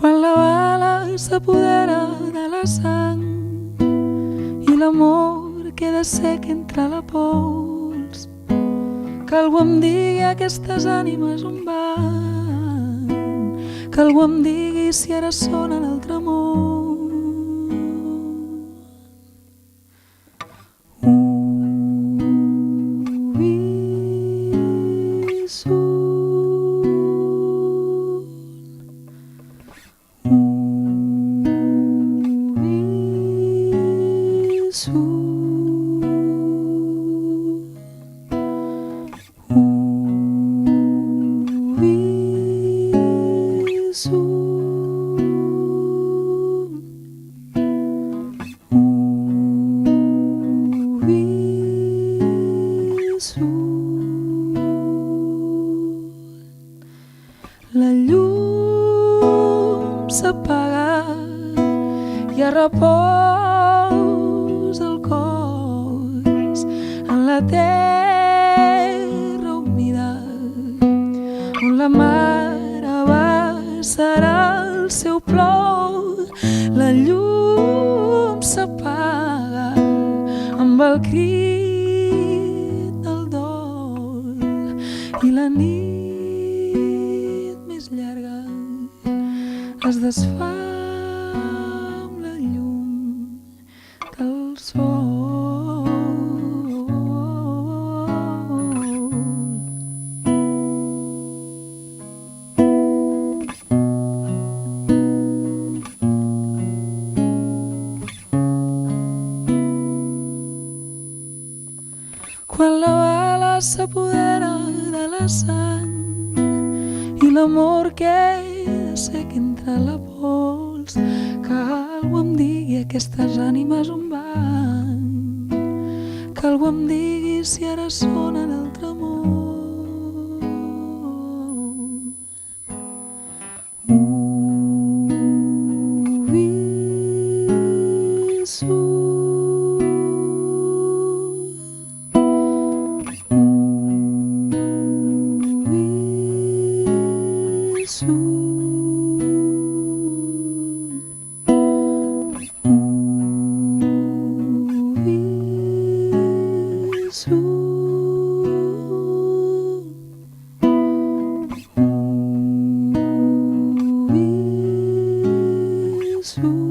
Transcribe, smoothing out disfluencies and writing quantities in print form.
Quan la bala s'apodera de la sang i l'amor queda sec entre la pols, que algú em digui aquestes ànimes on van, que algú em digui si ara són a l'altre món. La llum s'apaga i es reposa el cos en la terra humida on la mare vessarà el seu plor. La llum s'apaga amb el crit del dol i la nit llarga es desfà amb la llum del sol. Quan la bala s'apodera de la sang i l'amor queda sec entre la pols, que algú em digui aquestes ànimes on van, que algú em digui si ara són a l'altre món. So